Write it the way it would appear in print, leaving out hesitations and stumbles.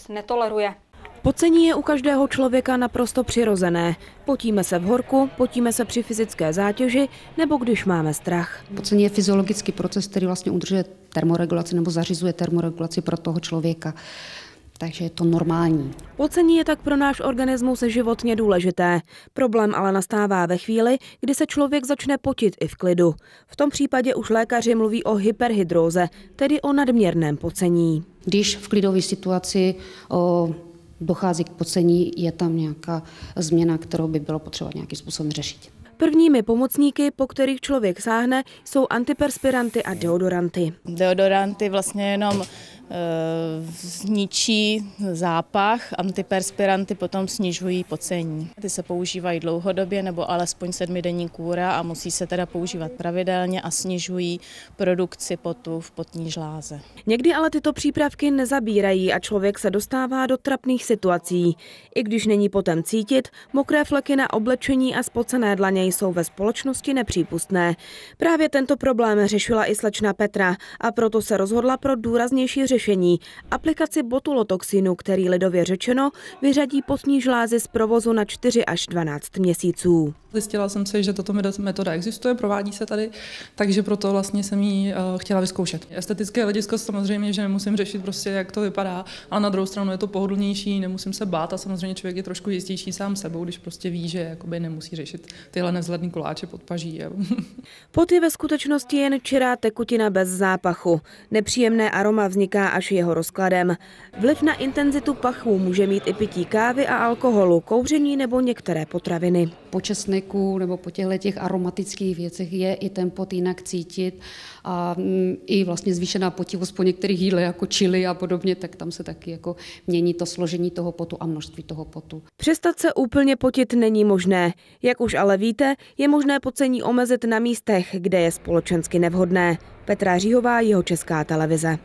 netoleruje. Pocení je u každého člověka naprosto přirozené. Potíme se v horku, potíme se při fyzické zátěži nebo když máme strach. Pocení je fyziologický proces, který vlastně udržuje termoregulaci nebo zařizuje termoregulaci pro toho člověka. Takže je to normální. Pocení je tak pro náš organismus životně důležité. Problém ale nastává ve chvíli, kdy se člověk začne potit i v klidu. V tom případě už lékaři mluví o hyperhydróze, tedy o nadměrném pocení. Když v klidové situaci dochází k pocení, je tam nějaká změna, kterou by bylo potřeba nějakým způsobem řešit. Prvními pomocníky, po kterých člověk sáhne, jsou antiperspiranty a deodoranty. Deodoranty vlastně jenom zničí zápach, antiperspiranty potom snižují pocení. Ty se používají dlouhodobě nebo alespoň 7denní kůra a musí se teda používat pravidelně a snižují produkci potu v potní žláze. Někdy ale tyto přípravky nezabírají a člověk se dostává do trapných situací. I když není potem cítit, mokré fleky na oblečení a spocené dlaně jsou ve společnosti nepřípustné. Právě tento problém řešila i slečna Petra a proto se rozhodla pro důraznější řešení. Aplikaci botulotoxinu, který lidově řečeno vyřadí potní žlázy z provozu na 4 až 12 měsíců. Zjistila jsem si, že tato metoda existuje, provádí se tady, takže proto vlastně jsem ji chtěla vyzkoušet. Estetické hledisko samozřejmě, že nemusím řešit prostě, jak to vypadá, ale na druhou stranu je to pohodlnější, nemusím se bát a samozřejmě člověk je trošku jistější sám sebou, když prostě ví, že jakoby nemusí řešit tyhle nevzhledný koláče pod paží. Pot je ve skutečnosti jen čirá tekutina bez zápachu. Nepříjemné aroma vzniká až jeho rozkladem. Vliv na intenzitu pachu může mít i pití kávy a alkoholu, kouření nebo některé potraviny. Po česneku nebo po těch aromatických věcech je i ten pot jinak cítit a i vlastně zvýšená potivost po některých jídlech jako chili a podobně, tak tam se taky jako mění to složení toho potu a množství toho potu. Přestat se úplně potit není možné. Jak už ale víte, je možné pocení omezit na místech, kde je společensky nevhodné. Petra Říhová, Jihočeská televize.